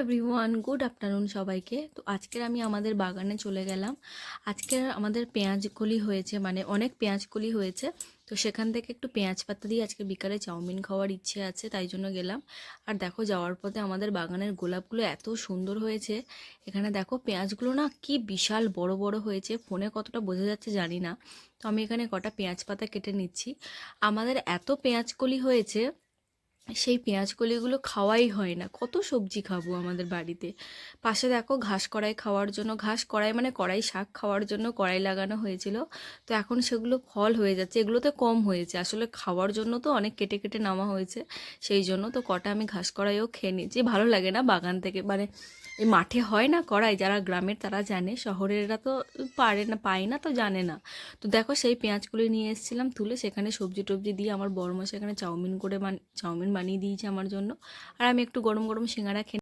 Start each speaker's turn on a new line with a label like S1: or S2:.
S1: Everyone, good afternoon সবাইকে। তো আজকের আমি আমাদের বাগানে চলে গেলাম। আজকের আমাদের পেঁয়াজকলি হয়েছে, মানে অনেক পেঁয়াজকলি হয়েছে। তো সেখান থেকে একটু পেঁয়াজ পাতা দিয়ে আজকে বিকালে চাউমিন খাওয়ার ইচ্ছে আছে, তাই জন্য গেলাম। আর দেখো, যাওয়ার পথে আমাদের বাগানের গোলাপগুলো এত সুন্দর হয়েছে। এখানে দেখো, পেঁয়াজগুলো না কি বিশাল বড় বড় হয়েছে, ফোনে কতটা বোঝা যাচ্ছে জানি না। তো আমি এখানে কটা পেঁয়াজ পাতা কেটে নিচ্ছি। আমাদের এত পেঁয়াজকলি হয়েছে, সেই পেঁয়াজকলিগুলো খাওয়াই হয় না। কত সবজি খাবো আমাদের বাড়িতে। পাশে দেখো, ঘাস কড়াই খাওয়ার জন্য, ঘাস কড়াই মানে কড়াই শাক খাওয়ার জন্য কড়াই লাগানো হয়েছিল। তো এখন সেগুলো ফল হয়ে যাচ্ছে, এগুলোতে কম হয়েছে, আসলে খাওয়ার জন্য তো অনেক কেটে কেটে নামা হয়েছে। সেই জন্য তো কটা আমি ঘাস কড়াইও খেয়ে নিচ্ছি। ভালো লাগে না বাগান থেকে, মানে এই মাঠে হয় না কড়াই, যারা গ্রামের তারা জানে, শহরেরা তো পারে না, পায় না, তো জানে না। তো দেখো, সেই পেঁয়াজগুলো নিয়ে এসেছিলাম তুলে, সেখানে সবজি টবজি দিয়ে আমার বড় মা সেখানে চাউমিন বানিয়ে দিয়েছে আমার জন্য। আর আমি একটু গরম গরম সিঙ্গারা খেয়ে